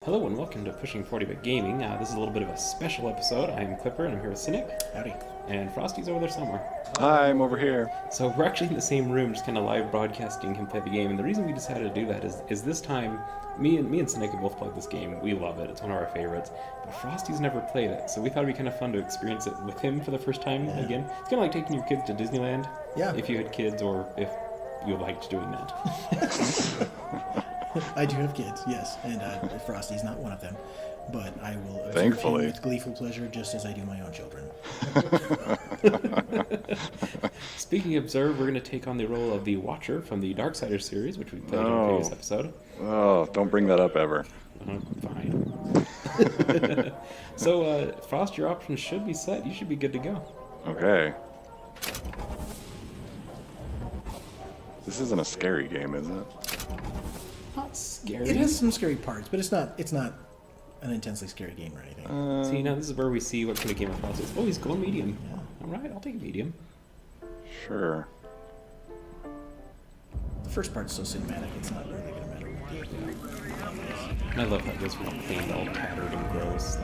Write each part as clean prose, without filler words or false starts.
Hello and welcome to Pushing 40-Bit Gaming. This is a little bit of a special episode. I'm Klipper and I'm here with Cynic. Howdy. And Frosty's over there somewhere. Hi, I'm over here. So we're actually in the same room, just kind of live broadcasting him play the game. And the reason we decided to do that is this time, me and Cynic have both played this game. We love it. It's one of our favorites. But Frosty's never played it, so we thought it'd be kind of fun to experience it with him for the first time again. It's kind of like taking your kids to Disneyland. Yeah. If you had kids or if you liked doing that. I do have kids, yes, and Frosty's not one of them, but I will observe Thankfully. him with gleeful pleasure just as I do my own children. Speaking of Observe, we're going to take on the role of the Watcher from the Darksiders series, which we played in a previous episode. Oh, don't bring that up ever. Fine. So, Frost, your options should be set. You should be good to go. Okay. This isn't a scary game, is it? Not scary. It has some scary parts, but it's not an intensely scary game or anything. See, now this is where we see what kind of game Frost is. Oh, he's going medium. Yeah. All right, I'll take a medium. Sure. The first part's so cinematic, it's not really going to matter what the And I love how it goes from plain to all tattered and gross.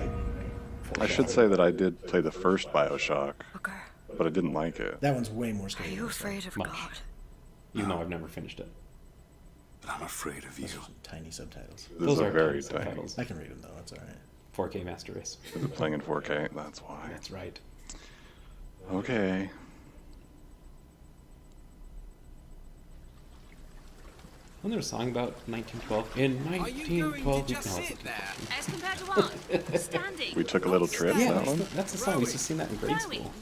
I should say that I did play the first Bioshock, Okay. but I didn't like it. That one's way more scary. Are you than this one. afraid of Much. God? Even though I've never finished it. But I'm afraid of you. Those are some tiny subtitles. This Those is are a very tiny tiny. subtitles. I can read them though, it's alright. 4K Master Race. Is it playing in 4K? That's why. That's right. Okay. Wasn't there a song about 1912? In 1912, we can all listen to there? As compared to what? Standing. We took a little trip, Yeah. that one? That's the song. We used to sing that in grade Rowing. school.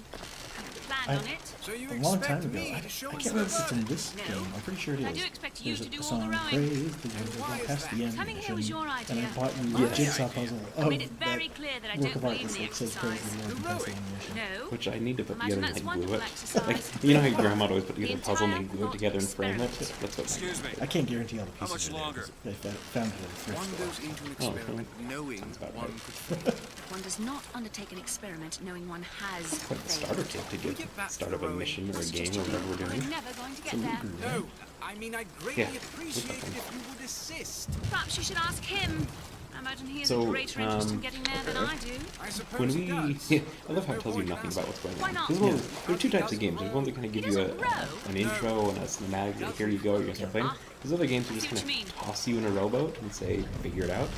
Planned on it. So you A long time expect ago, me I to show can't us remember the if it's in road? this No. game. I'm pretty sure it is. I do expect you There's to do a all song, the rowing. Praise the Lord, why don't is pass that? the Coming here was your ammunition. And I idea. bought you My a jigsaw idea. puzzle I of made it very that clear that I work don't of art believe in that the says praise exercise. the Lord, don't pass the ammunition. No. Which I need to put Imagine together and that's then glue wonderful it. exercise. Like, you know how your grandma would always put together a The puzzle and then entire glue it together and frame it? experiment. That's what Excuse me. I can't guarantee all the How pieces much are there, longer? 'cause I found it at a thrift One store. goes into an Oh, experiment knowing about one right. could. One does not undertake an experiment knowing one has Quite the failed. starter kit to Can we get get back start to of a rowing? mission or a It's game just or a whatever we're doing. I'm never going to get there. No, I mean I'd greatly Yeah, appreciate that's it if you would assist. Perhaps you should ask him. I imagine he has So, a greater interest in getting there than I do. I suppose When it we, does. I love how it tells you nothing about what's going Why on. not? There's one, there are two types of games. There's one that kind of give He you doesn't row. an intro and a cinematic. Like, here you go, you're gonna start playing. There's other games that I see just what kind you of mean. toss you in a rowboat and say, figure it out.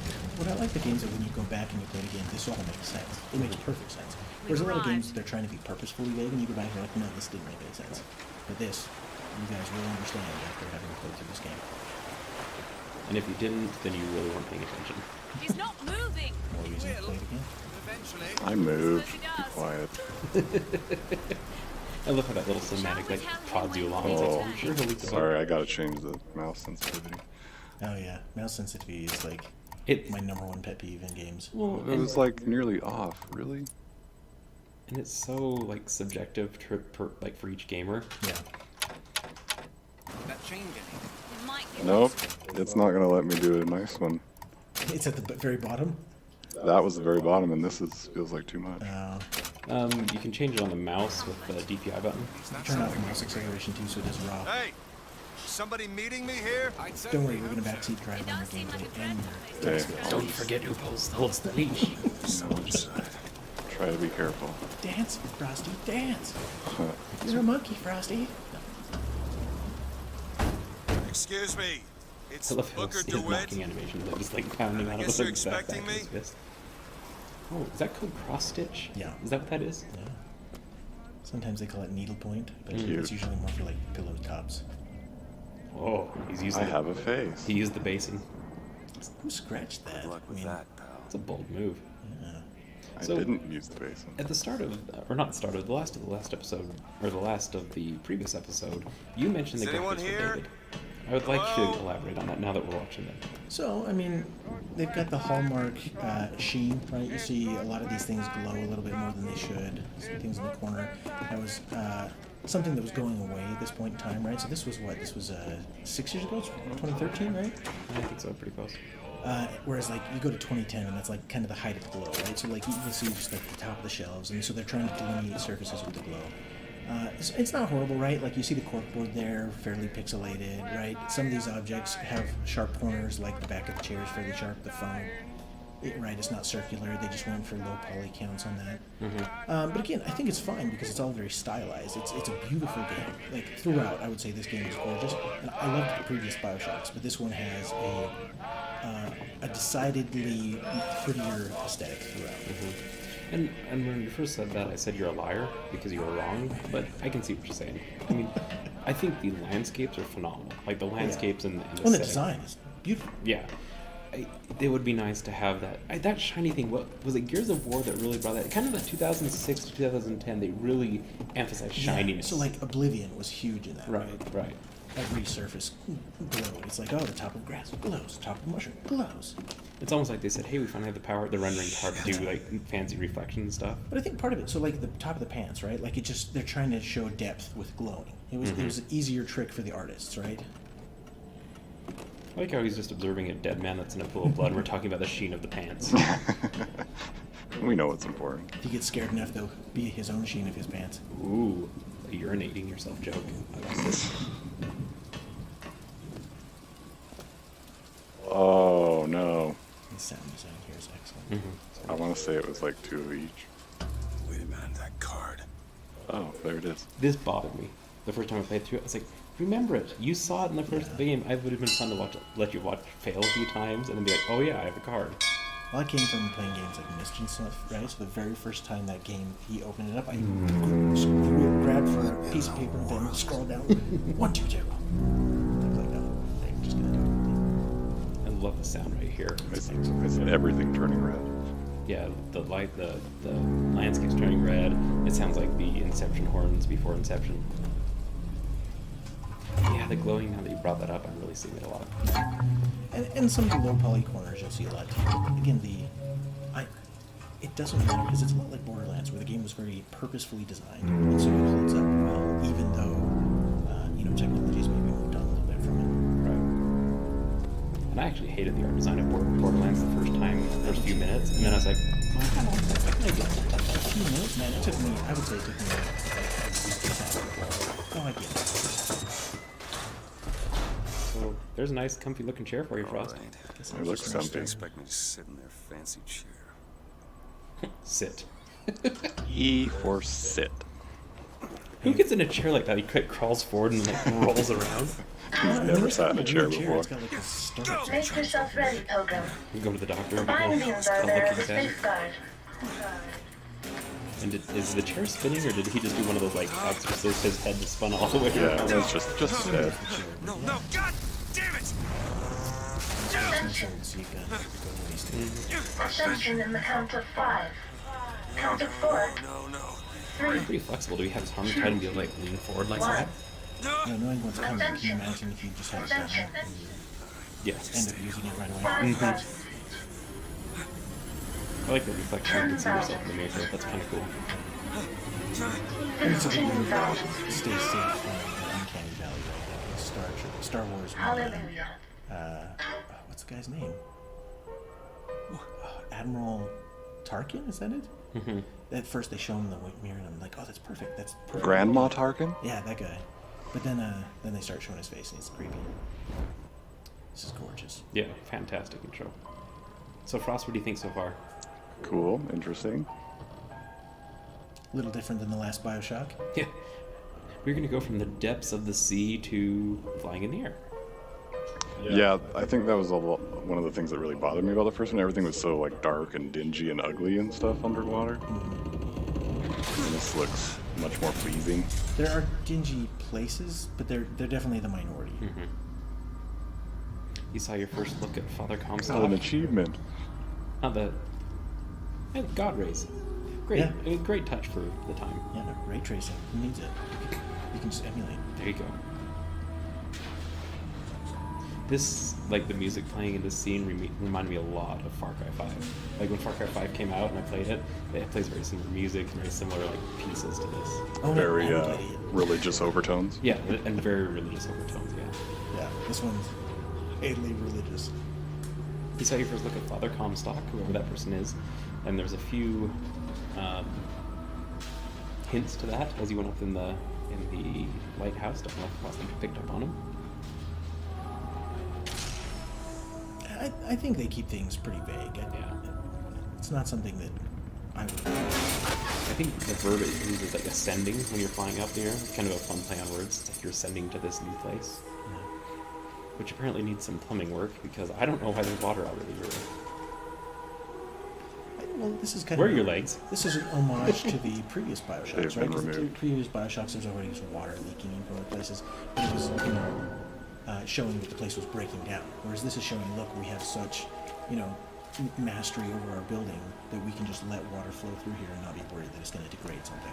What I like the games that when you go back and you play the game, this all makes sense. It makes perfect sense. There's a lot of games that they're trying to be purposefully vague, and you go back and you're like, no, this didn't make any sense. But this, you guys will understand after having played through this game. And if you didn't, then you really weren't paying attention. He's not moving. More reason to play it again. Eventually. I moved. He Be does. quiet. I love how that little cinematic like prods you along. It's like, Oh, I'm sure he'll leak the boat. Sorry, I gotta change the mouse sensitivity. Oh yeah, mouse sensitivity is like It, my number one pet peeve in games. well, It was like nearly off, really? and it's so like subjective like for each gamer. Yeah. That chain getting. It might be Nope. It's not gonna let me do a nice one. It's at the very bottom. That was the very bottom, and this feels like too much. You can change it on the mouse with the DPI button. Turn off the mouse acceleration too, so it does raw. Hey, somebody meeting me here? I'd say Don't worry, we're gonna backseat drive It on does the seem like a gameplay dread and place. Okay. Don't forget who holds the leash. someone inside. Try to be careful. dance, Frosty, dance. You're a monkey, Frosty. Excuse me. It's I love Booker his DeWitt. knocking animation. They're just like pounding on it guess with you're his back expecting with his me? fist. Oh, is that called cross stitch? Yeah. Is that what that is? Yeah. Sometimes they call it needlepoint, but Cute. it's usually more for like pillow tops. Oh, he's used. I have a face. He used the basing. Who scratched that? Good luck with that, pal. It's a bold move. Yeah. I So- didn't use the basin. At the start of, or not the start of the last episode, or the last of the previous episode, you mentioned the Is anyone graphics were here? dated. I would like you Hello? to elaborate on that now that we're watching them. So, I mean, they've got the hallmark sheen, right? You see a lot of these things glow a little bit more than they should. Some things in the corner. That was something that was going away at this point in time, right? So this was what? This was 6 years ago? 2013, right? I think so, pretty close. Whereas like you go to 2010 and that's like kind of the height of the glow, right? So like you can see just like the top of the shelves, and so they're trying to delineate surfaces with the glow. It's not horrible, right? Like you see the corkboard there, fairly pixelated, right? Some of these objects have sharp corners, like the back of the chair is fairly sharp. The phone right, it's not circular. They just went for low poly counts on that. Mm-hmm. But again, I think it's fine because it's all very stylized. It's a beautiful game. Like throughout, I would say this game is gorgeous. And I loved the previous Bioshocks, but this one has a decidedly prettier aesthetic throughout. And when you first said that, I said you're a liar because you were wrong, but I can see what you're saying. I mean, I think the landscapes are phenomenal. Like the landscapes and the Well, the setting. design is beautiful. Yeah. It would be nice to have that. That shiny thing, what was it Gears of War that really brought that? Kind of the 2006 to 2010, they really emphasized shininess. So like Oblivion was huge in that. Right. Every surface glowed. It's like, oh, the top of grass glows, the top of mushroom glows. It's almost like they said, hey, we finally have the rendering power to do like fancy reflection and stuff. But I think part of it, so like the top of the pants, right? Like they're trying to show depth with glowing. It was an easier trick for the artists, right? I like how he's just observing a dead man that's in a pool of blood. We're talking about the sheen of the pants. We know what's important. If he gets scared enough, there'll be his own sheen of his pants. Ooh, a urinating yourself joke. I like this. Oh no. The sound design here is excellent. I want to say it was like 2 of each. Wait a minute, that card. Oh, there it is. This bothered me. The first time I played through it, I was like, remember it. You saw it in the first game. It would have been fun to let you watch fail a few times and then be like, oh yeah, I have a card. Well, I came from playing games like Myst and stuff, right? So the very first time that game, he opened it up, I grabbed for a piece of paper and then scrolled down. 1, 2, 2. I was like, oh, I'm just gonna do it. I love the sound right here. I said everything turning red. Yeah, the light, the landscape's turning red. It sounds like the Inception horns before Inception. Yeah, the glowing, now that you brought that up, I'm really seeing it a lot. And some of the low poly corners you'll see a lot too. Again, it doesn't matter because it's a lot like Borderlands, where the game was very purposefully designed, and so it holds up well, even though technology's maybe moved on a little bit from it. Right. And I actually hated the art design of Borderlands the first few minutes, and then I was like, A few minutes, man. It took me. I would say it took me. Oh, I get it. so there's a nice, comfy-looking chair for you, Frost. It looks Don't comfy. expect me to sit in their fancy chair. Sit. E for sit. Who gets in a chair like that? He crawls forward and like rolls around. He's never sat in a chair It's before. got like a stomach. Make yourself ready, Pilgrim. You go to the doctor and Fine beans are there as a at it. safeguard. And is the chair spinning, or did he just do one of those like exorcist? His head just spun all the way Yeah, around. that's just dead. No, god damn it! Ascension. So you can go to these things. Ascension in the count of 5. Count of 4. No. 3. Pretty flexible. Do we have his arm tight and be able to like lean forward like 1. that? Knowing what's coming, can you imagine if you just had it down Ascension. and you Yes. end up using it right away? 5 plus. I like the reflection. You can see yourself in the mirror. That's kind of cool. And so that 15,000. you stay safe from the uncanny valley, right? Star Wars. Hallelujah. What's the guy's name? Admiral Tarkin, is that it? Mm-hmm. At first they show him the white mirror, and I'm like, oh, that's perfect. That's perfect. Grandma Tarkin? Yeah, that guy. But then they start showing his face, and it's creepy. This is gorgeous. Yeah, fantastic intro. So Frost, what do you think so far? Cool, interesting. A little different than the last Bioshock. Yeah. We're gonna go from the depths of the sea to flying in the air. Yeah, I think that was one of the things that really bothered me about the first one. Everything was so like dark and dingy and ugly and stuff underwater. And this looks much more pleasing. There are dingy places, but they're definitely the minority. Mm-hmm. You saw your first look at Father Got an Comstock. achievement. Not the God rays. Great, Yeah. a great touch for the time. Yeah, no, ray tracing. Who needs it? You can just emulate. There you go. This, like the music playing in this scene, reminded me a lot of Far Cry 5. Like when Far Cry 5 came out and I played it, it plays very similar music, very similar like pieces to this. Oh, Very no, I played it. religious overtones. Yeah, and very religious overtones. Yeah. Yeah, this one's fatally religious. You saw your first look at Father Comstock, whoever that person is, and there's a few hints to that as you went up in the lighthouse. Don't know if Frost picked up on him. I think they keep things pretty vague. Yeah. It's not something that I would. I think the verb it uses is like ascending when you're flying up there. It's kind of a fun play on words. It's like you're ascending to this new place. Which apparently needs some plumbing work, because I don't know why there's water already. Well, this is kind Where of. are your legs? This is an homage to the previous Bioshocks, They've right? been 'Cause the removed. previous Bioshocks, there's already just water leaking in from other places. But it was, showing that the place was breaking down. Whereas this is showing, look, we have such, mastery over our building that we can just let water flow through here and not be worried that it's going to degrade something.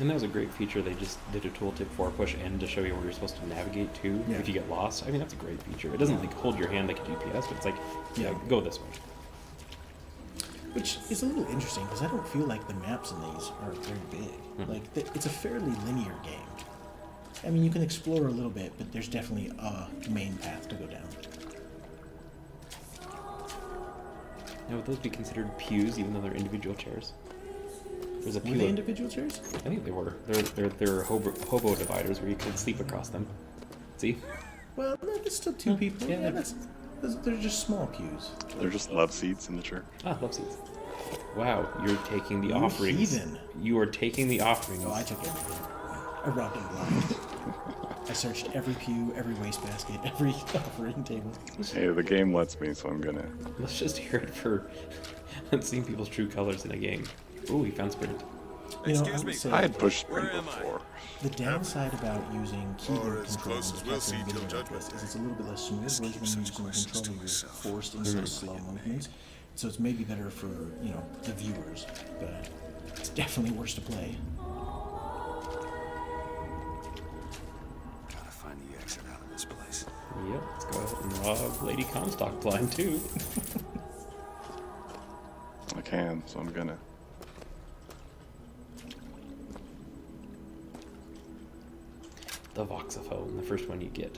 And that was a great feature. They just did a tooltip for push N to show you where you're supposed to navigate to Yeah. if you get lost. I mean, that's a great feature. It doesn't like hold your hand like a GPS, but it's like, Yeah. go this way. Which is a little interesting because I don't feel like the maps in these are very big. Like, it's a fairly linear game. I mean, you can explore a little bit, but there's definitely a main path to go down. Now, would those be considered pews, even though they're individual chairs? There's a Were pew. they individual chairs? I think they were. They're hobo dividers where you could sleep across them. See? Well, no, there's still two people. yeah, Yeah, they're just small pews. They're just love seats in the church. Ah, love seats. Wow, you're taking the You offerings. heathen. You are taking the offerings. Oh, I took everything. I robbed him blind. I searched every pew, every wastebasket, every offering table. Hey, the game lets me, so I'm gonna. Let's just hear it for seeing people's true colors in a game. Ooh, we found Spirit. I Excuse would me. say I had pushed sprint Where am I? before. the downside about using keyboard Or as control close when as you're we'll see capturing till video like judgment this is it's a little bit less smooth, whereas when keep you're such using questions to control, you're myself. forced into those slow movements. So it's maybe better for, the viewers, but it's definitely worse to play. Gotta find the exit out of this place. Yep, let's go ahead and rob Lady Comstock blind too. I can, so I'm gonna. The voxophone, the first one you get.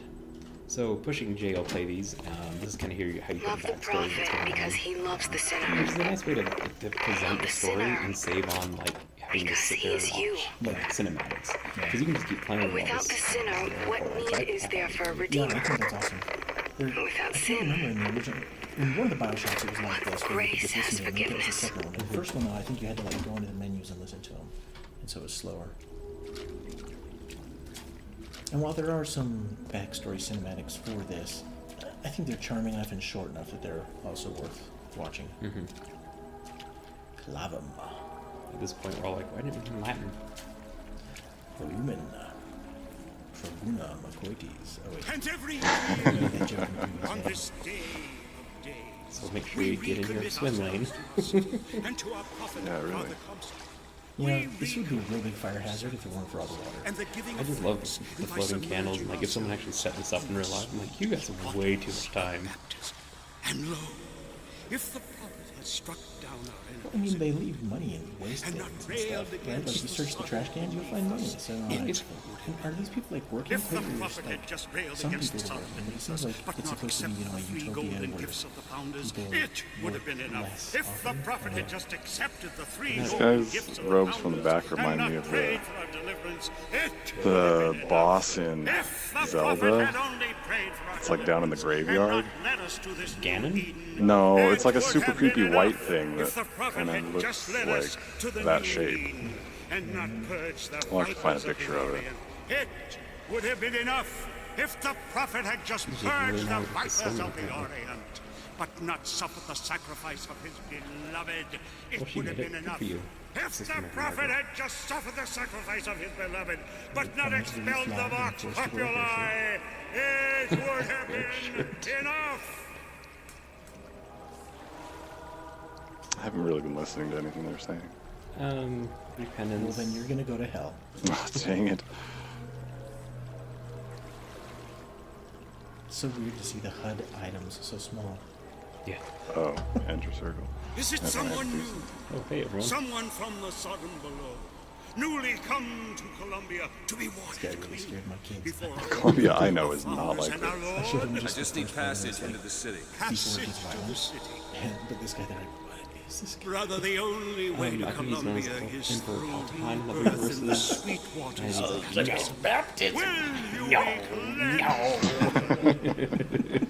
So pushing J will play these. This is kind of how you get Love the the backstory prophet that's going because on. he loves the Which sinner. is a nice way to present the story and save on like having to Because sit he there and is watch you. like cinematics. Because you can just keep playing while Without this. the sinner, what need is there for a Yeah, I redeemer? think that's awesome. Without I sin, remember in the original, in one of the Bioshocks it was like this, where you could just Grace listen to them. has I think it was the forgiveness. second one. The first one, though, I think you had to go into the menus and listen to them, and so it was slower. And while there are some backstory cinematics for this, I think they're charming enough and short enough that they're also worth watching. Clavum. At this point, we're all like, why didn't we learn Latin? Volumen. Tribuna Macoites. Oh, wait. And every I made that joke in the on previous this day of days. So make sure you get in your swim lane. And to our prophet, Yeah, really. Father Comstock, This would be a real big fire hazard if it weren't for all the water. and the giving I just of love thanks, the and by floating submerging candles. And like, if someone actually set this up in real life, I'm like, you got some way too much time. baptism. And lo, if the prophet has struck down our I enemies, mean, they leave money and waste And bins not and railed stuff, right? against Like, you search the trash cans, you'll find money. So, It's- are these people, like, working? if the Maybe prophet there's, had just railed some against people the are Son of working, but it seems Jesus, like but it's not supposed to accept be, the a free utopia golden where gifts of the founders, people it would have work been enough. less If the often, prophet or- had just accepted the three These golden guys' gifts of the robes from the founders back remind and me not of prayed for our deliverance, it would the have been boss enough. in If the prophet Zelda. had only prayed for our It's like down in the deliverance and graveyard. not led us to this new Ganon? Eden, No, it it's like a would super have been creepy enough white thing if that the prophet kind had of looks just led us to the like that new shape. Eden and not purged the I'll have to find a vipers picture the of it. Orient. It would have been enough if the prophet had just This is really purged the not what the vipers summer of the apparently. Orient, but not suffered the sacrifice of his beloved. It Well, she would have made it. been Good enough for you, if Sister the Mary prophet Margaret. had just suffered the sacrifice of his beloved, but not financially expelled the flat and vox forced to wear a populi. It would have been enough. I haven't really been listening to anything they're saying. Well, Repentance. then you're gonna go to hell. Oh, dang it. So weird to see the HUD items so small. Yeah. Oh, enter circle. Is it That's someone nice. new? Oh, hey everyone. Someone from the Sodom below, newly come to Columbia to be This washed guy really clean scared my kids. before our Columbia, Lord I and know, our is not fathers like and our this. I Lord showed him I just, just the need first one, passage it's into like, the city. before it passage gets to the violent. city. But this guy, they're like, what is this guy? Brother, the only way to I think he's known as Columbia is Emperor through Palpatine in the birth in the verses. sweet waters And of he's baptism. Baptism. Will you be cleansed?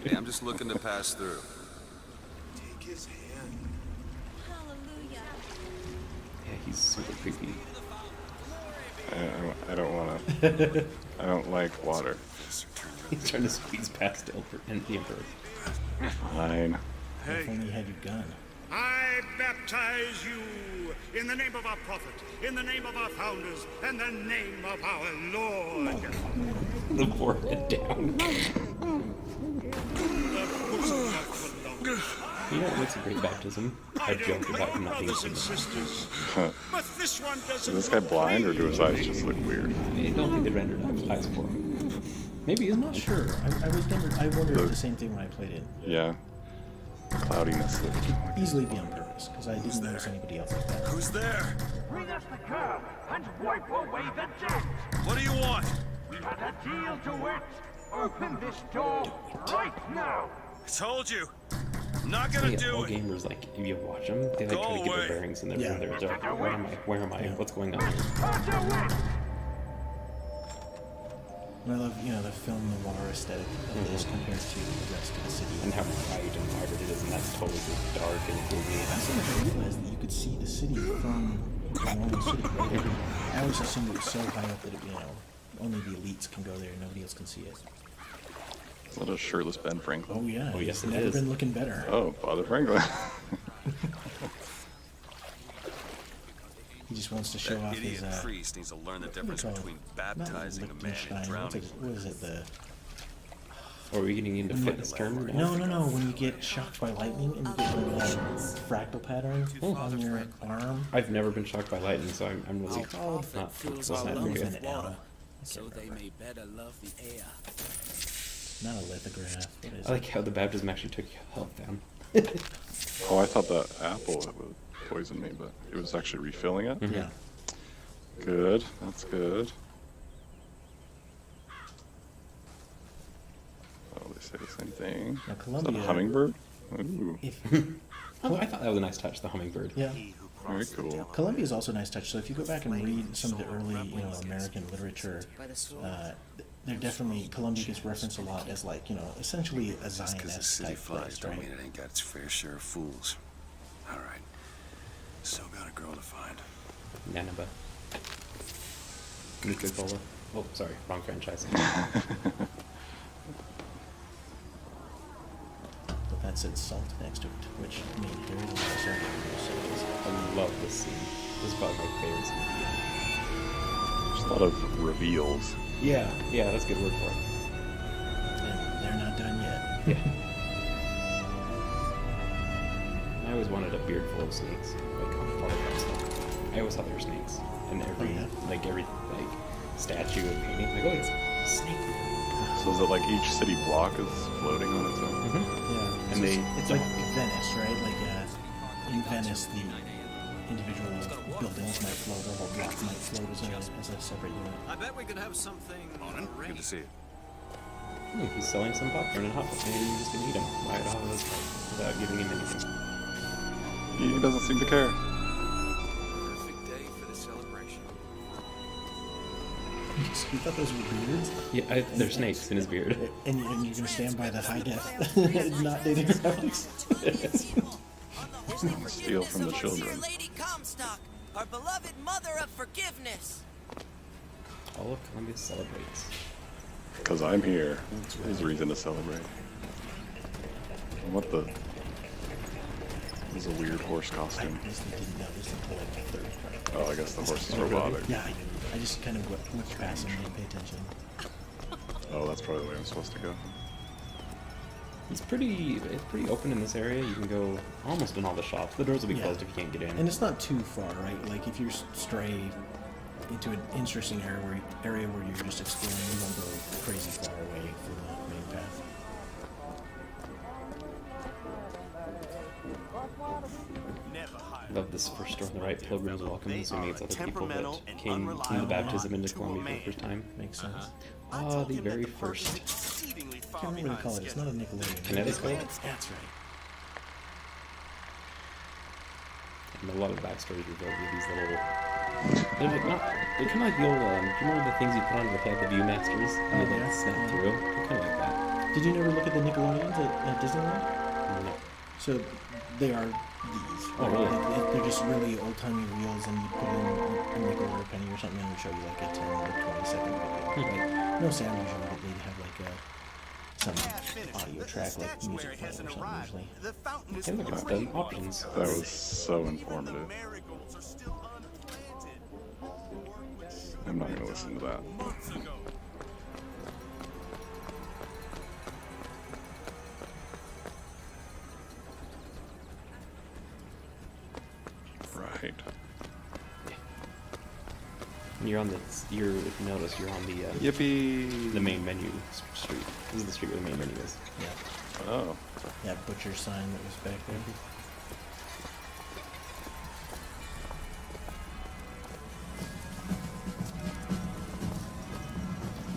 Hey, I'm just looking to pass through. Take his hand. He's super creepy. I don't want to. I don't like water. He's trying to squeeze past the Emperor. Fine. If only you had your gun. I baptize you in the name of our prophet, in the name of our founders, and the name of our Lord. The forehead down. You know what makes a great baptism? A joke about him not being brothers and seen. sisters, but this one doesn't. Is this guy blind or do his eyes just look weird? I don't think they rendered eyes for him. Maybe he's I'm not sure. I wondered the same thing when I played it. Yeah. Cloudiness. Easily be on purpose, because I didn't notice anybody else like that. Who's there? Bring us the curb and wipe away the debt. What do you want? We had a deal to it. Open this door right now. I told you. I'm not gonna Yeah, do all it. gamers, like, if you watch them, they like Go try to get away. their bearings in their Yeah. room. They're just like, where am I? Where am I? Yeah. What's going on? Cut away. And I love, the film noir aesthetic of this compared to the rest of the city. And how bright and vibrant it is, and that's totally just dark and gloomy. Last time I realized that you could see the city from the normal city. Right? I always assumed it was so high up that only the elites can go there and nobody else can see it. Is that a shirtless Ben Franklin? Oh yeah. Oh, yes, He's it never is. been looking better. Oh, Father Franklin. He just wants to show That off his. idiot priest needs to learn the what do they difference call it? between Not baptizing a man Liechtenstein, and drowning. what is it? The Or are we getting into fitness terms? no. When you get shocked by lightning and you get like that fractal pattern on your arm. I've never been shocked by lightning, so I'm really called? not Fills that's our not lungs okay. with water, so they may better love the air. Not a lithograph. What is I like how the baptism actually took your health down. Oh, I thought that apple would poison me, but it was actually refilling it. it? Yeah. Good. That's good. Oh, they say the same thing. Now Is that Columbia. a hummingbird? Ooh, If, Oh, I thought that was a nice touch, the hummingbird. yeah. very cool. Columbia is also a nice touch. So if you go back and read some of the early, American literature, they're definitely Columbia gets referenced a lot as like, essentially a Just 'cause the Zionist city type flies place, don't right? mean it ain't got its fair share of fools. All right. Still got a girl to find. Nanaba. Nutricola. Oh, sorry, wrong franchise. But that said salt next to it, which made very little sense. I love this scene. This is probably my favorite scene. There's a lot of reveals. Yeah, that's a good word for it. And they're not done yet. Yeah. I always wanted a beard full of snakes, like on photograph stuff. I always thought there were snakes in every, every statue and painting. Like, oh, it's a snake. So is it like each city block is floating on its own? Yeah. And they- it's like Venice, right? Like in Venice, the individual buildings might float, or whole block might float as a separate unit. I bet we could have something. Good to see you. He's selling some popcorn and hot dogs. Maybe he's just gonna eat them right off of his plate without giving him anything. He doesn't seem to care. Perfect day for the celebration. You thought those were beards? Yeah, they're snakes in his beard. And you're going to stand by the high def, not dating graphics? Steal from the children. Lady Comstock, our beloved mother of forgiveness. All of Columbia celebrates. Because I'm here. There's a reason to celebrate. What the? This is a weird horse costume. I just didn't notice until like the third part. Oh, I guess the horse is robotic. Yeah, I just kind of whipped past him and didn't pay attention. Oh, that's probably the way I'm supposed to go. It's pretty open in this area. You can go almost in all the shops. The doors will be closed if you can't get in. And it's not too far, right? Like if you stray into an interesting area where you're just exploring, you won't go crazy far away from the main path. I love this first store on the right, Pilgrim's Welcome, assuming it's other people that came from the baptism into Columbia for the first time. Makes sense. Ah, the very first I can't remember what to call it. It's not a Nickelodeon. Connecticut. That's right. And a lot of backstories revealed with these little. They're like not. They're kind of like the old. Do you remember the things you put on to play the Viewmasters? And they like snap through. They're kind of like that. Did you never look at the Nickelodeons at Disneyland? No. So they are these. Oh, really? They're just really old-timey reels, and you put in a nickel or a penny or something, and it'll show you like a 10 or 20-second video. Right? No sound usually, but they'd have like some audio track, like music playing or something usually. Hey, look, it's the options. That was so informative. I'm not gonna listen to that. Right. And you're on the, if you notice, you're on the, Yippee! the main menu street. This is the street where the main menu is. Yeah. Oh. That butcher sign that was back there.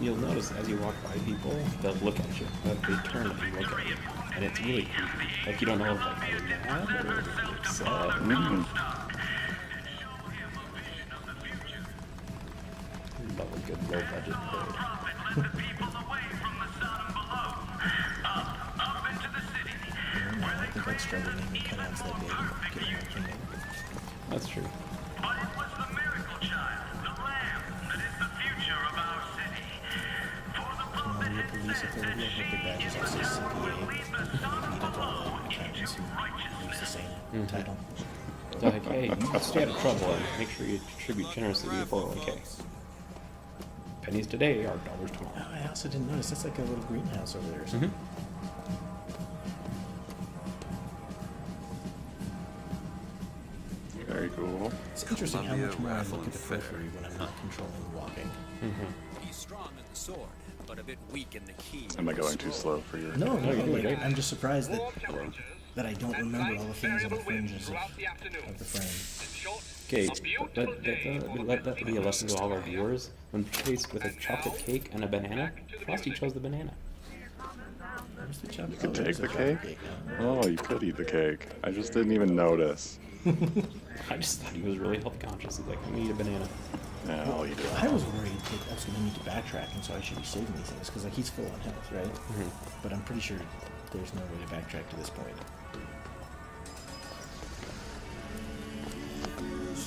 You'll notice as you walk by people, they'll look at you. They turn and look at you. And it's really creepy. Like, you don't know if like, they're mad or upset. Love a good low budget parade. I think I'd struggle making cutouts that big and getting my kingdom. That's true. Your police authority, I hope the badges all say CPA. You don't all accountants who use the same title. They're like, hey, stay out of trouble and make sure you contribute generously to your 401k. Pennies today are dollars tomorrow. Oh, I also didn't notice. That's like a little greenhouse over there or something. Very cool. It's interesting how much more I look at the periphery when I'm not controlling walking. He's strong in the sword, but a bit weak in the key. Am I going too slow for your... No, you're doing like, great. I'm just surprised that I don't remember all the things on the fringes of the frame. Okay, let that be a lesson to all our viewers. When faced with a chocolate cake and a banana, Frosty chose the banana. Where's the chocolate? You could take there's the chocolate cake? huh? Oh, you could eat the cake. I just didn't even notice. I just thought he was really health conscious. He's like, I'm gonna eat a banana. Yeah, I'll eat it. I was worried that I was going to need to backtrack, and so I should be saving these things, because like, he's full on health, right? But I'm pretty sure there's no way to backtrack to this point.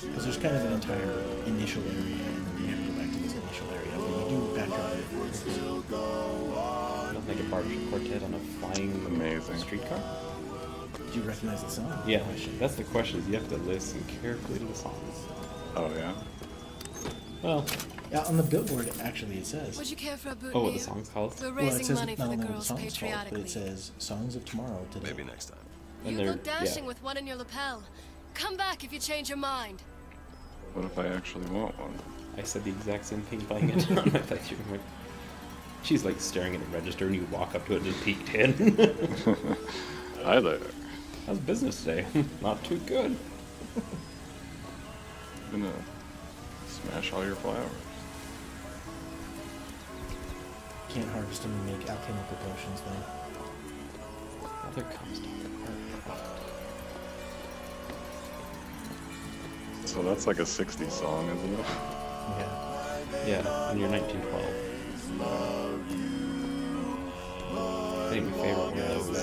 Because there's kind of an entire initial area, and then you have to go back to this initial area, but you do backtrack. Like a barbershop quartet on a flying Amazing. streetcar? Do you recognize the song? Yeah, that's the question, is you have to listen carefully to the songs. Oh, yeah? Well, Yeah, on the billboard, actually, it says. Would you care for a boot? oh, what the song's called? We're Well, it raising says money for not the only what the girls song's called, but patriotically. it says Songs of Tomorrow today. Maybe next time. And You they're, look dashing yeah. with one in your lapel. Come back if you change your mind. What if I actually want one? I said the exact same thing playing it on my bedroom. Like, she's like staring at a register and you walk up to it and just peeked in. Hi there. How's business today? Not too good. I'm gonna smash all your flowers. Can't harvest them and make alchemical potions, though. Other Comstock. So that's like a 60s song, isn't it? Yeah. Yeah, in your 1912. I think my favorite one of those was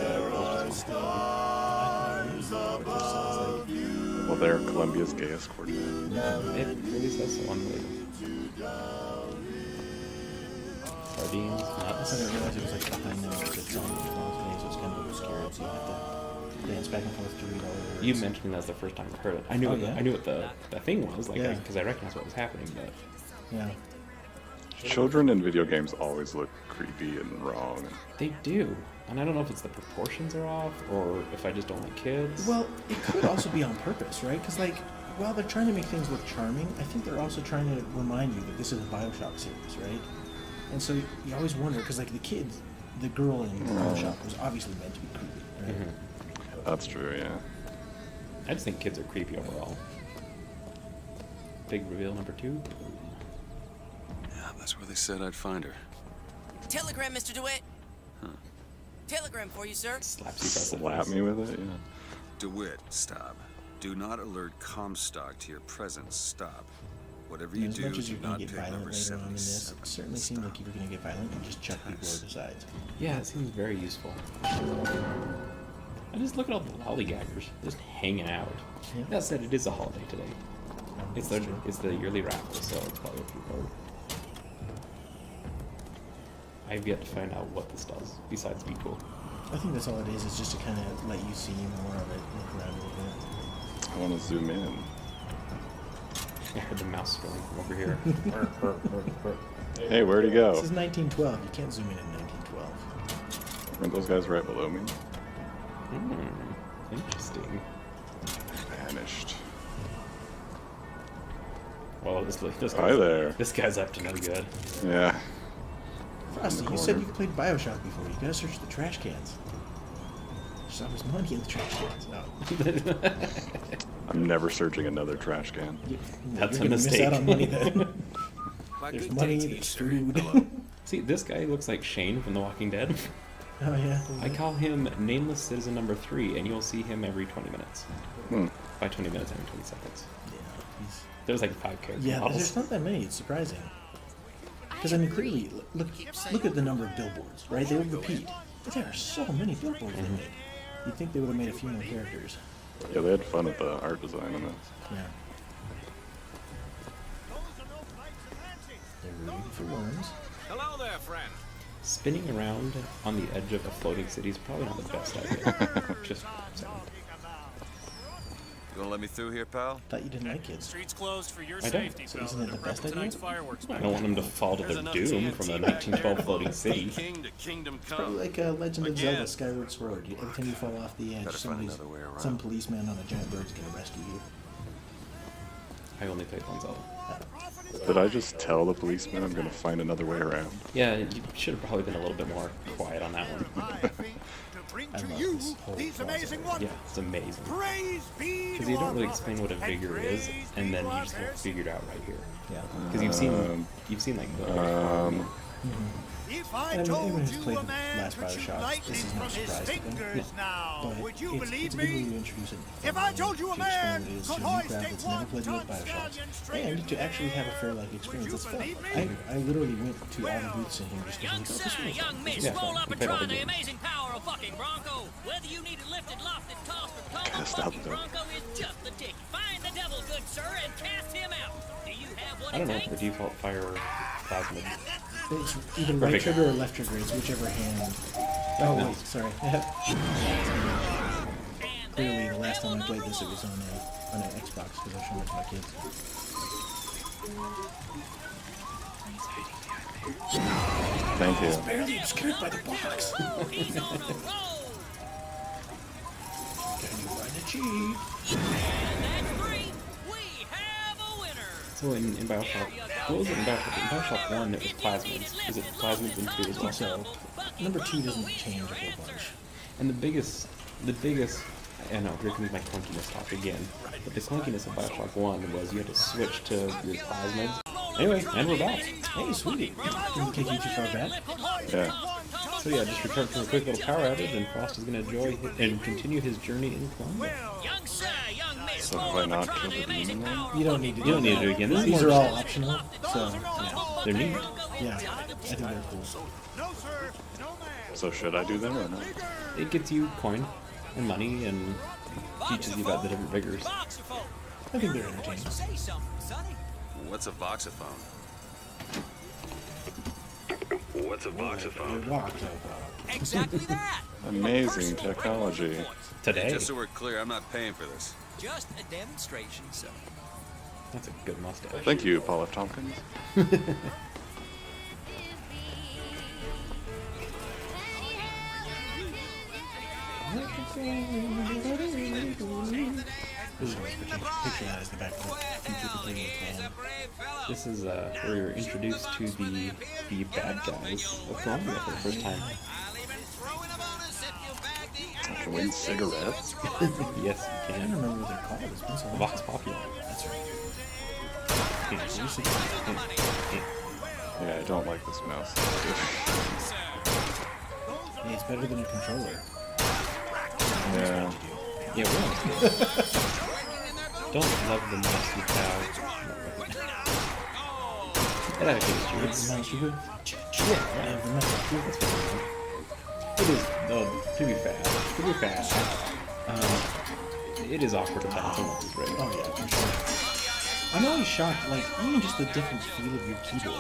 Well, they're Columbia's gayest quartet. it really says so on the label. Sardines, I nuts. didn't realize it was like behind them was a drum today, so it's kind of obscure, so you have to dance back and forth to read all the words. You mentioned that's the first time I heard it. I knew Oh, what yeah? I knew what the thing was, like, Yeah. because I recognized what was happening, but Yeah. Children in video games always look creepy and wrong. they do. And I don't know if it's the proportions are off or if I just don't like kids. Well, it could also be on purpose, right? Because, like, while they're trying to make things look charming, I think they're also trying to remind you that this is a Bioshock series, right? And so you always wonder, because, like, the kids, the girl in Bioshock was obviously meant to be creepy, right? That's true, yeah. I just think kids are creepy overall. Big reveal number 2. Yeah, that's where they said I'd find her. Telegram, Mr. DeWitt. Telegram for you, sir. Slaps you across the Slap face. me with it, yeah. DeWitt, stop. Do not alert Comstock to your presence. Stop. Whatever And you as do, much as do you're going not to get pick violent number later on in this, 77. it certainly seemed like you were going to get violent and just chuck people over the sides. Yeah, it seems very useful. And just look at all the lollygaggers just hanging out. Yeah. That said, it is a holiday today. It's the yearly raffle, so it's probably a few card. I've yet to find out what this does, besides be cool. I think that's all it is just to kind of let you see more of it, look around a little bit. I want to zoom in. I heard the mouse scrolling from over here. Hey, where'd he go? This is 1912. You can't zoom in 1912. Aren't those guys right below me? Interesting. Vanished. Well, Hi there. This guy's up to no good. Yeah. Frosty, you said you played Bioshock before. You gotta search the trash cans. There's always money in the trash cans. No. I'm never searching another trash can. That's You're a gonna mistake. miss out on money then. My There's good money, day to you, there's sir. food. Hello. See, this guy looks like Shane from The Walking Dead. Oh yeah. I call him Nameless Citizen number 3, and you'll see him every 20 minutes. By 20 minutes, every 20 seconds. Yeah, he's... There's like 5 character Yeah, models. there's not that many. It's surprising. Because I mean, clearly, look at the number of billboards, right? They would repeat. But there are so many billboards they made. You'd think they would have made a few more characters. Yeah, they had fun with the art design on this. Yeah. They're rooting for worms. Hello there, friend. Spinning around on the edge of a floating city is probably not the best idea. Just saying. You gonna let me through here, pal? Thought you didn't like kids. Streets closed for your I don't. safety, So fella. isn't it the They're best prepping idea? tonight's fireworks. I don't want them to fall to their doom from a 1912 floating city. King to kingdom Probably come. like Legend of Zelda Skyward Sword. Every time you fall off the edge, Better find another way around. some policeman on a giant bird's gonna rescue you. I only played one Zelda. Did I just tell the policeman I'm gonna find another way around? Yeah, you should have probably been a little bit more quiet on that one. Bring I to love you this whole these amazing wonders. Yeah, it's amazing. Praise be Because to you don't our really Lord, explain what a vigor and is, praise and be then to you our just have it fair figured out right here. Yeah. Because you've seen like the If I And told anyone who's you played a man last could shoot Bioshock, lightning this is from not his surprising to them. fingers now, But would you it's believe a good way me? to introduce it. If I told you a to explain man what it is could to a new hoist crowd a that's never played real one-ton Bioshock, stallion straight and to actually have a fair like experience. It's fun. I literally went to all the booths in here just Young because sir, young miss, Yeah, roll up and compare all try the the games. amazing power of fucking Bronco. Whether you need it lifted, lofted, tossed, or tumbled, Stop fucking it. Bronco is just the ticket. Find the devil, good sir, and cast him out. Do you have what I it don't know, takes? the default fire plasmid. It's either right Perfect. trigger or left trigger. It's whichever hand. Oh wait, sorry. Clearly, the last time I played this, it was on an Xbox because I showed it to my kids. Thank you. Barely obscured by the box. He's on a roll. Can you find a cheat? And that's 3. We have a winner. So in Bioshock, what was it in Bioshock? In Bioshock 1, it was plasmids. Is it plasmids in 2 as well? So, number 2 doesn't change a whole bunch. And the biggest, I know, here comes my clunkiness talk again. But the clunkiness of Bioshock 1 was you had to switch to your plasmids. Anyway, and we're back. Hey, sweetie. Didn't take you too far back. Yeah. So yeah, just returned from a quick little power outage, and Frost is going to enjoy and continue his journey in Columbia. Young sir, young miss, So roll have I up and not try killed the the amazing demon then? power You don't of need to You don't need to do it again. This is These more are just- all optional, so yeah. They're neat. Yeah, I think they're cool. No, sir, no man. So should I do them or not? It gets you coin and money and teaches you about the different vigors. I think they're entertaining. Say something, Sonny. What's a voxophone? What's a voxophone? They walk. Exactly that. Amazing technology. Today, Just so we're clear, I'm not paying for this. Just a demonstration, so. that's a good mustache. Thank you, Paul F. Tompkins. This is what picture that as the back of the future completely plan. This is where you're introduced to the bad guys of Columbia for the first time. I can win cigarettes. Yes, I you don't can. remember what they're called. It's been so long. Vox Populi. That's right. Yeah, I don't like this mouse. Hey, it's better than a controller. Yeah. Yeah, well. Don't love the mouse you have. Get out of here, It's Stuart. the mouse you would. Yeah, the mouse you would. It is, to be fair, it is awkward to bounce on this right. Oh yeah, for sure. I'm always shocked, like, even just the different feel of your keyboard.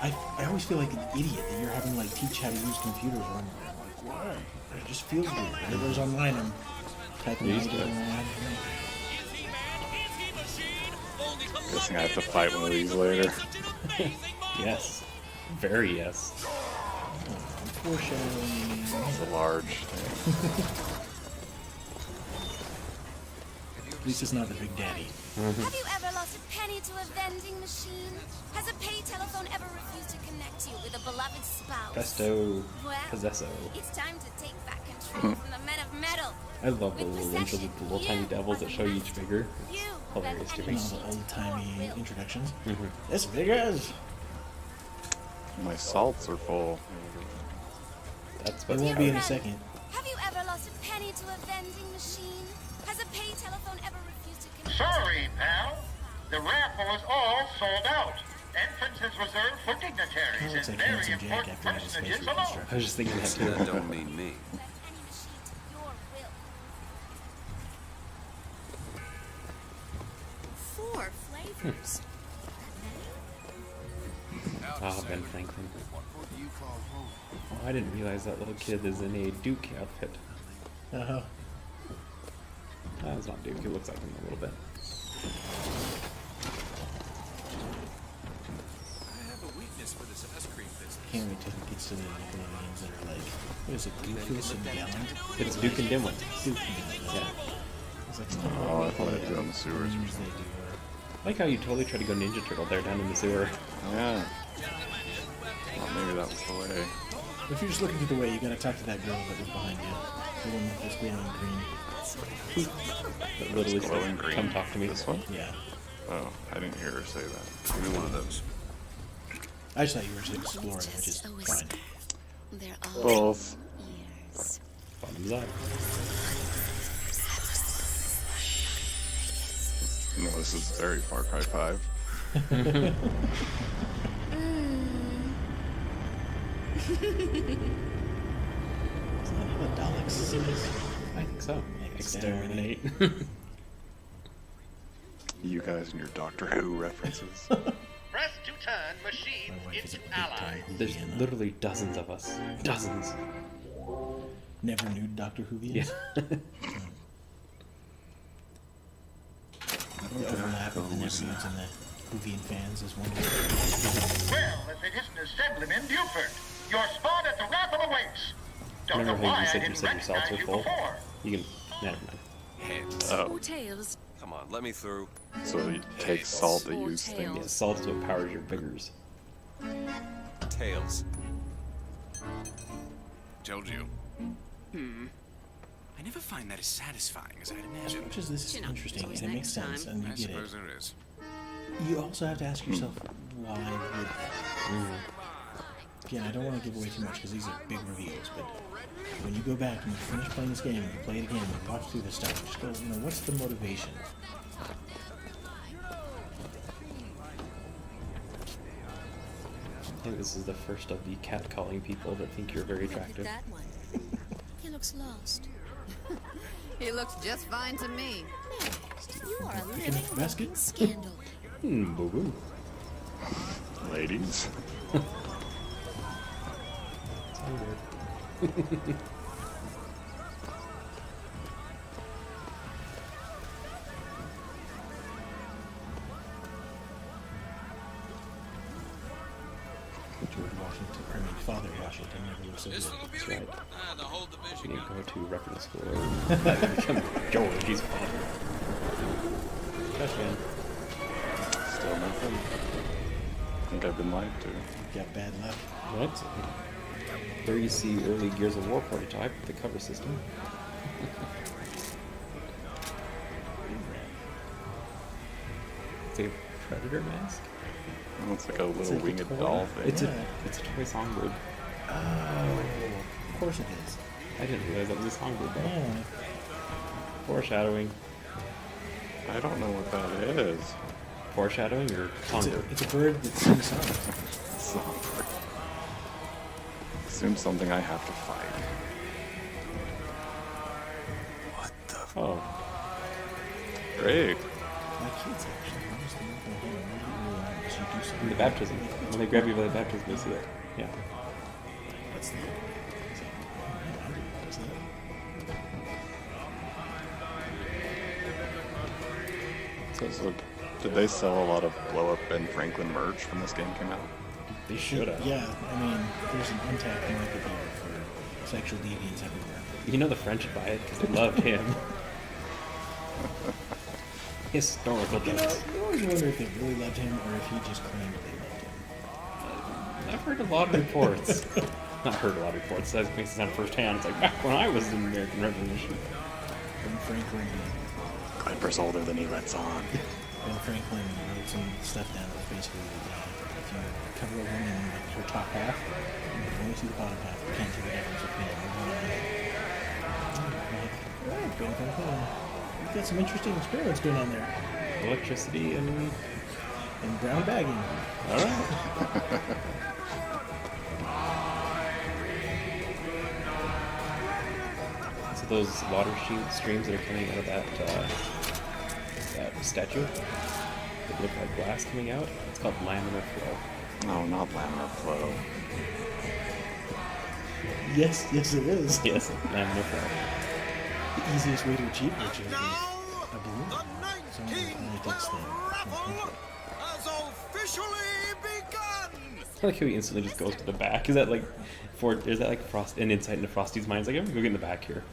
I always feel like an idiot that you're having, like, teach how to use computers or I'm like, why? It just feels weird. Everybody's online, I'm typing Used to it. online. Guessing I have to fight one of these later. Yes. Very yes. Foreshadowing. It's a large thing. At least it's not the Big Daddy. Have you ever lost a penny to a vending machine? Has a pay telephone ever refused to connect you with a beloved spouse? Presto. Well, Possesso. it's time to take back control from the men of metal. I love the With little intros with the little possession, tiny devils that show you each figure. It's You hilarious to have me. And all the old-timey introductions. Mhm. As big as. My salts are full. That's It what won't be in a second. Have you ever lost a penny to a vending machine? Has a pay telephone ever refused to connect? Sorry, pal. The raffle is all sold out. Entrance is reserved for Kinda dignitaries looks and like very Handsome Jack important after his space personages alone. reconstruction. I was just thinking that too. That don't mean me. Any machine to your will. 4 flavors. Ah, Ben Franklin. Oh, I didn't realize that little kid is in a Duke outfit. Uh-huh. It's not Duke, he looks like him a little bit. I have a weakness for this ice cream business. Can't wait till it gets to the Nickelodeons that are like, what is it, Goofus and Gallant? It's Duke and Dimwit. Duke and Gallant. Yeah. It's like, Oh, I thought I'd do it in the sewers or games something. they do. I like how you totally try to go Ninja Turtle there down in the sewer. Yeah. Well, maybe that was the way. If you're just looking through the way, you gotta talk to that girl that was behind you. The one that was glowing green. That literally Glowing says, green. come talk to me. This one? Yeah. Oh, I didn't hear her say that. Give me one of those. I just thought you were just exploring, which is fine. They're all Both. ears. Bottoms up. No, this is very Far Cry 5. Is that how the Daleks says? I think so. Exterminate. Exterminate. You guys and your Doctor Who references. Press to turn machines My wife is a into big time allies. There's Whovian. literally dozens of us. Dozens. Never knew Doctor Whovians. Yeah. The overlap of the Never Nudes and the Whovian fans is wonderful. Well, if it isn't Assemblyman Buford, your spot at the raffle awaits. Don't know Remember how why you I said didn't your salts recognize are you full? before. You can. Never mind. Heads. Oh, tails. Come on, let me through. so you take salt to use Tails. things. Yeah, salt is what powers your fingers. Tails. Told you. I never find that as satisfying as I'd imagined. Which is, this is interesting, and it makes sense, and you I get it. suppose there is. You also have to ask yourself, why would that? Again, I don't want to give away too much because these are big reveals, but when you go back and you finish playing this game and you play it again and you watch through this stuff, just go, what's the motivation? I think this is the first of the catcalling people that think you're very attractive. That one. He looks lost. He looks just fine to me. You are a Picking up living the basket? scandal. Boo boo. Ladies. So weird. George Washington, I mean, Father Washington never was so good. That's right. The whole division. You need to go to reference school or become George, he's father. Touchdown. Still nothing. I think I've been lied to. You got bad luck. What? There you see early Gears of War prototype with the cover system. It's a Predator mask? Oh, it's like a little like a winged toy. doll thing. It's Yeah. a toy songbird. Oh, of course it is. I didn't realize that was a songbird though. Yeah. Foreshadowing. I don't know what that is. Foreshadowing or songbird? It's a bird that sings songs. Songbird. Assume something I have to fight. Oh. Great. My kids actually. I was thinking, hey, you do something. In the baptism. When they grab you by the baptism, they see it. Yeah. What's that? What's that? So, did they sell a lot of blow-up Ben Franklin merch when this game came out? They should have. Yeah, I mean, there's an untapped market there for sexual deviants everywhere. You know the French would buy it because they loved him. Historical You jokes. always wonder if they really loved him or if he just claimed they loved him. I've heard a lot of reports. Not heard a lot of reports. That makes it sound firsthand. It's like back when I was in the American Revolution. Ben Franklin. Clipper's older than he lets on. Ben Franklin wrote some stuff down that was basically if you cover a woman with her top half, you can only see the bottom half. You can't see the difference between it. Alright, Ben Franklin. You've got some interesting experiments going on there. Electricity and brown bagging. Alright. So those water streams that are coming out of that statue that look like glass coming out, it's called laminar flow. No, not laminar flow. Yes, it is. Yes, laminar flow. The easiest way to achieve which is a balloon. Someone gets the has officially begun! I like how he instantly just goes to the back. Is that like an insight into Frosty's mind? It's like, I'm gonna go get in the back here.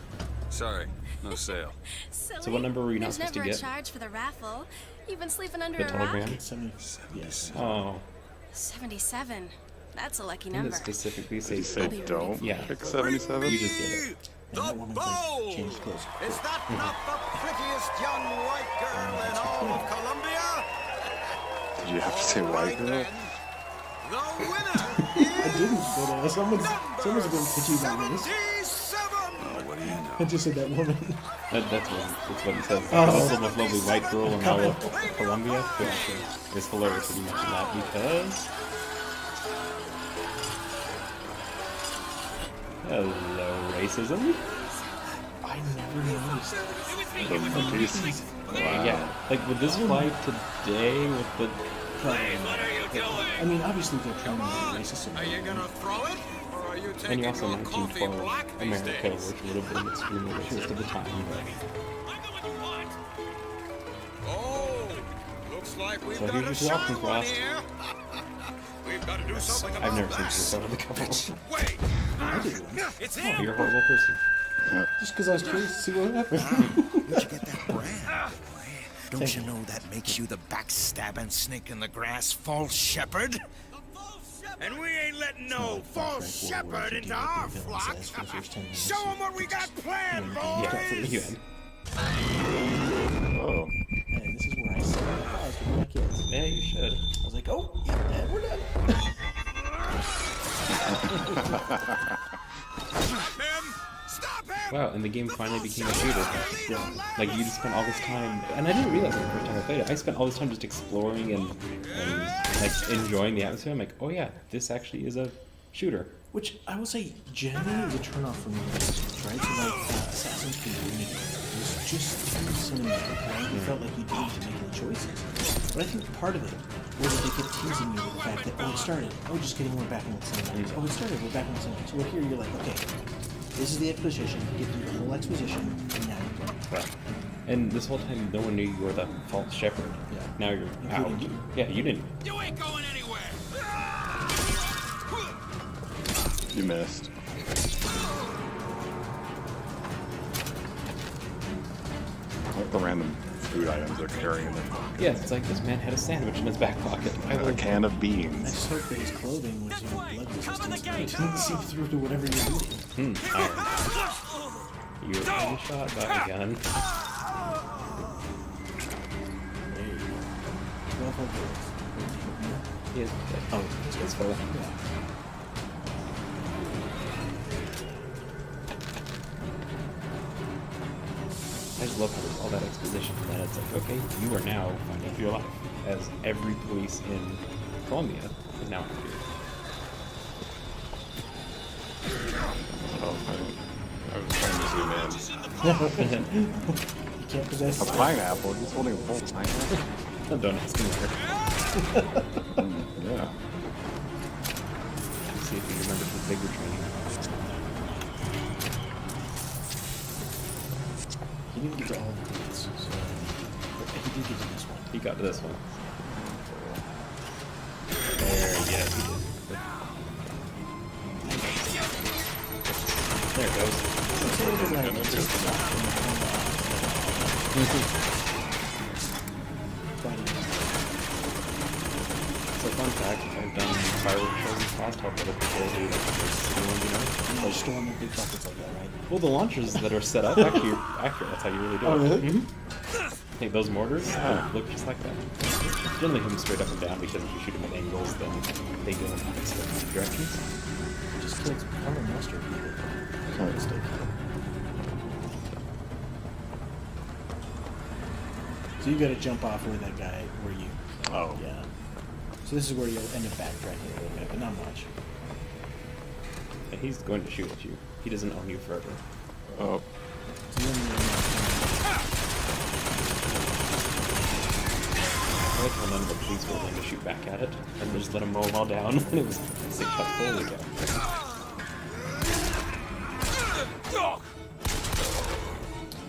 Sorry, no sale. Silly. So what number were you not There's supposed to never get? a charge for the raffle. You've been sleeping under The a rock? telegram? 70. Yes. Oh. 77. That's a lucky Didn't number. it specifically say Did he say don't Yeah. pick 77? You just did it. And that woman's like changed clothes. Is that not the prettiest young white girl in all of Columbia? Did you have to say white girl? The winner I didn't, but someone's going to pitch you about this. 77! Oh, what do you know? I just said that woman. That's what he says. Oh. Also, the most lovely white girl in all of Columbia. Which is hilarious that you mentioned that because. Hello, racism. I never noticed. The monkeys. Wow. Yeah, like would this fly today with the? I mean, obviously they're trying to be racist. Are you gonna throw it? Or are you And taking you also your coffee 1912 black these America, days? which would have been extremely racist at the time. Oh, looks like we've So got here's a your shy option, one Frost. here. We've got to do something about I've never seen that. this out of the couple. Wait, I did. it's Oh, him! you're a horrible person. Just because I was curious to see what happened. Where'd you get that brand, boy? Don't you know that makes you the backstabbing snake in the grass false shepherd? And we ain't letting no false shepherd into our flock. Show them what we got planned, Yeah, boys! Oh. And this is where I set my pause with my kids. Yeah, you should. I was like, oh, yeah, we're done. Stop him! Stop him! Wow, and the game finally became a shooter. Like you just spent all this time, and I didn't realize it the first time I played it. I spent all this time just exploring and like enjoying the atmosphere. I'm like, oh yeah, this actually is a shooter. Which I will say generally is a turnoff for me, right? So like Assassin's Creed Unity was just too cinematic, right? You felt like you needed to make any choices. But I think part of it was that they kept teasing you with the fact that, oh, it started, oh, just kidding, we're back in the cinematics. Oh, it started, we're back in the cinematics. Well, here you're like, okay, this is the exposition, get through the whole exposition, and now you're going. Right. And this whole time, no one knew you were the false shepherd. Yeah. Now you're Including out. you. Yeah, you didn't. You ain't going anywhere! You missed. What the random food items they're carrying in their pocket? Yeah, it's like this man had a sandwich in his back pocket. A can of I beans. just hope that his clothing was, blood resistant, so it didn't seep through to whatever you're eating. Iron. You were being shot by a gun. There you go. 12 over. He is dead. Oh, it's full. I just love how there's all that exposition, and then it's like, okay, you are now fighting for your life, as every police in Colombia is now after you. Oh, right. I was trying to zoom in. You can't possess A pineapple? He's holding a full pineapple? Don't ask him there. Yeah. Let's see if he remembers the bigger training. He didn't get to all the things, so he did get to this one. He got to this one. There, yeah, he did. There it goes. So fun fact, I've done fireworks shows in the past, helped other people do like the city ones, you know? You're storing the big buckets like that, right? Well, the launchers that are set up, actually, accurate. That's how you really do it. Oh, really? Mm-hmm. I think those mortars look just like that. Generally, hit them straight up and down because if you shoot them at angles, then they go in different directions. Just killed color mustard. Sorry, mistake. So you got to jump off where that guy, where you. Oh. Yeah. So this is where you'll end up backtracking a little bit, but not much. And he's going to shoot at you. He doesn't own you forever. Oh. So I like when none of the police were willing to shoot back at it, and they just let him mow them all down. And it was like, holy cow.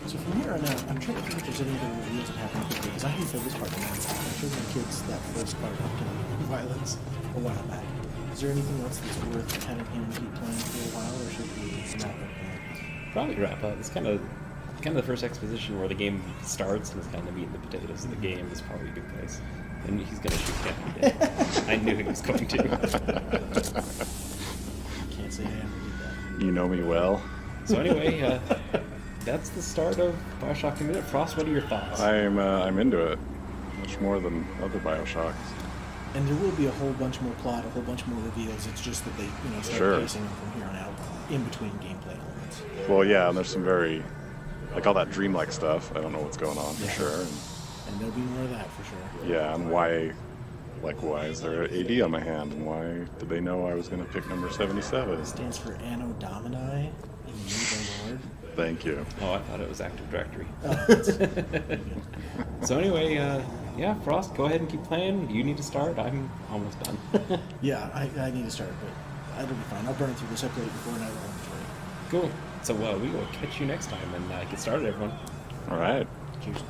So from here on out, I'm trying to think if there's any other reveals that happen quickly, because I hate for this part. I showed my kids that first part of Violence a while back. Is there anything else that's worth having him keep playing for a while, or should we wrap up here? Probably wrap up. It's kind of the first exposition where the game starts and it's kind of the meat and the potatoes of the game. Is probably a good place. And he's gonna shoot him again. I knew he was going to. Can't say I ever did that. You know me well. So anyway, that's the start of Bioshock Infinite. Frost, what are your thoughts? I'm into it. Much more than other Bioshocks. And there will be a whole bunch more plot, a whole bunch more reveals. It's just that they, start Sure. pacing them from here on out, in between gameplay elements. Well, yeah, and there's some very, like all that dreamlike stuff. I don't know what's going on for Yeah. sure. And there'll be more of that for sure. Yeah, and why is there an AD on my hand, and why did they know I was going to pick number 77? It stands for Anno Domini, in you the Lord. Thank you. Oh, I thought it was Active Directory. Oh, So anyway, yeah, Frost, go ahead and keep playing. You need to start. I'm almost done. yeah, I need to start, but it'll be fine. I'll burn through this upgrade before night one's ready. Cool. So we will catch you next time and get started, everyone. All right. Cheers.